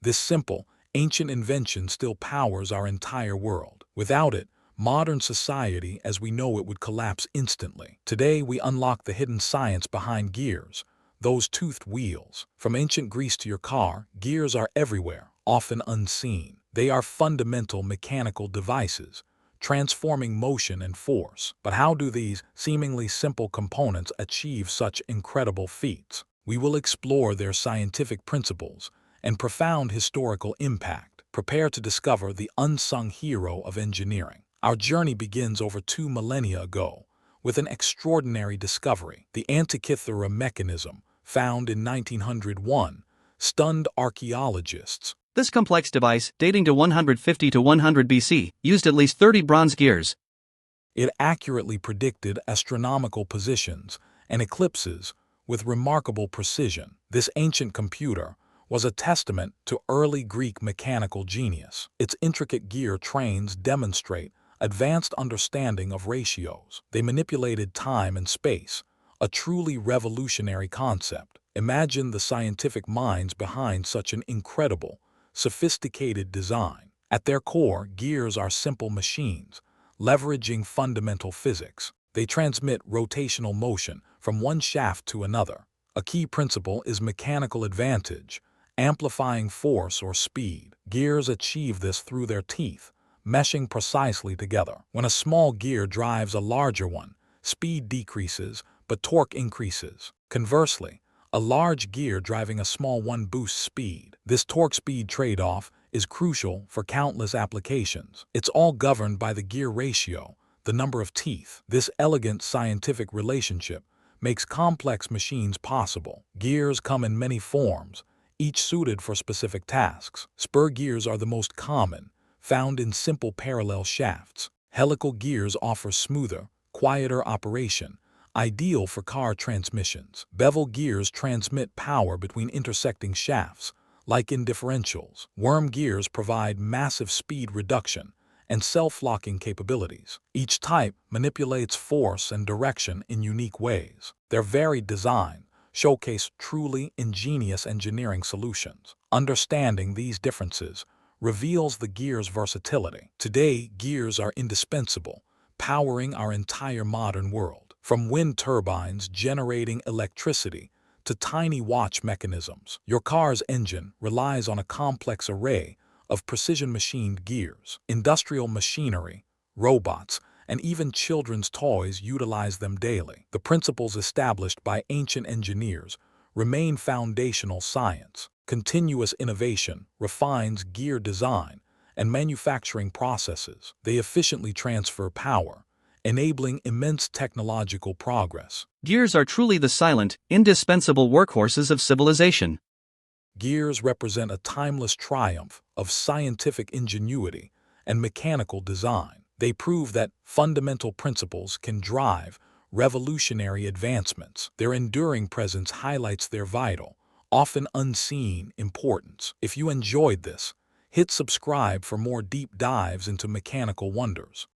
This simple, ancient invention still powers our entire world. Without it, modern society as we know it would collapse instantly. Today we unlock the hidden science behind gears, those toothed wheels. From ancient Greece to your car, gears are everywhere, often unseen. They are fundamental mechanical devices, transforming motion and force. But how do these seemingly simple components achieve such incredible feats? We will explore their scientific principles and profound historical impact. Prepare to discover the unsung hero of engineering. Our journey begins over 2 millennia ago with an extraordinary discovery. The Antikythera Mechanism, found in 1901, stunned archaeologists. This complex device, dating to 150 to 100 BC, used at least 30 bronze gears. It accurately predicted astronomical positions and eclipses with remarkable precision. This ancient computer was a testament to early Greek mechanical genius. Its intricate gear trains demonstrate advanced understanding of ratios. They manipulated time and space, a truly revolutionary concept. Imagine the scientific minds behind such an incredible, sophisticated design. At their core, gears are simple machines, leveraging fundamental physics. They transmit rotational motion from one shaft to another. A key principle is mechanical advantage, amplifying force or speed. Gears achieve this through their teeth, meshing precisely together. When a small gear drives a larger one, speed decreases, but torque increases. Conversely, a large gear driving a small one boosts speed. This torque-speed trade-off is crucial for countless applications. It's all governed by the gear ratio, the number of teeth. This elegant scientific relationship makes complex machines possible. Gears come in many forms, each suited for specific tasks. Spur gears are the most common, found in simple parallel shafts. Helical gears offer smoother, quieter operation, ideal for car transmissions. Bevel gears transmit power between intersecting shafts, like in differentials. Worm gears provide massive speed reduction and self-locking capabilities. Each type manipulates force and direction in unique ways. Their varied design showcase truly ingenious engineering solutions. Understanding these differences reveals the gear's versatility. Today, gears are indispensable, powering our entire modern world. From wind turbines generating electricity to tiny watch mechanisms, your car's engine relies on a complex array of precision-machined gears. Industrial machinery, robots, and even children's toys utilize them daily. The principles established by ancient engineers remain foundational science. Continuous innovation refines gear design and manufacturing processes. They efficiently transfer power, enabling immense technological progress. Gears are truly the silent, indispensable workhorses of civilization. Gears represent a timeless triumph of scientific ingenuity and mechanical design. They prove that fundamental principles can drive revolutionary advancements. Their enduring presence highlights their vital, often unseen importance. If you enjoyed this, hit subscribe for more deep dives into mechanical wonders.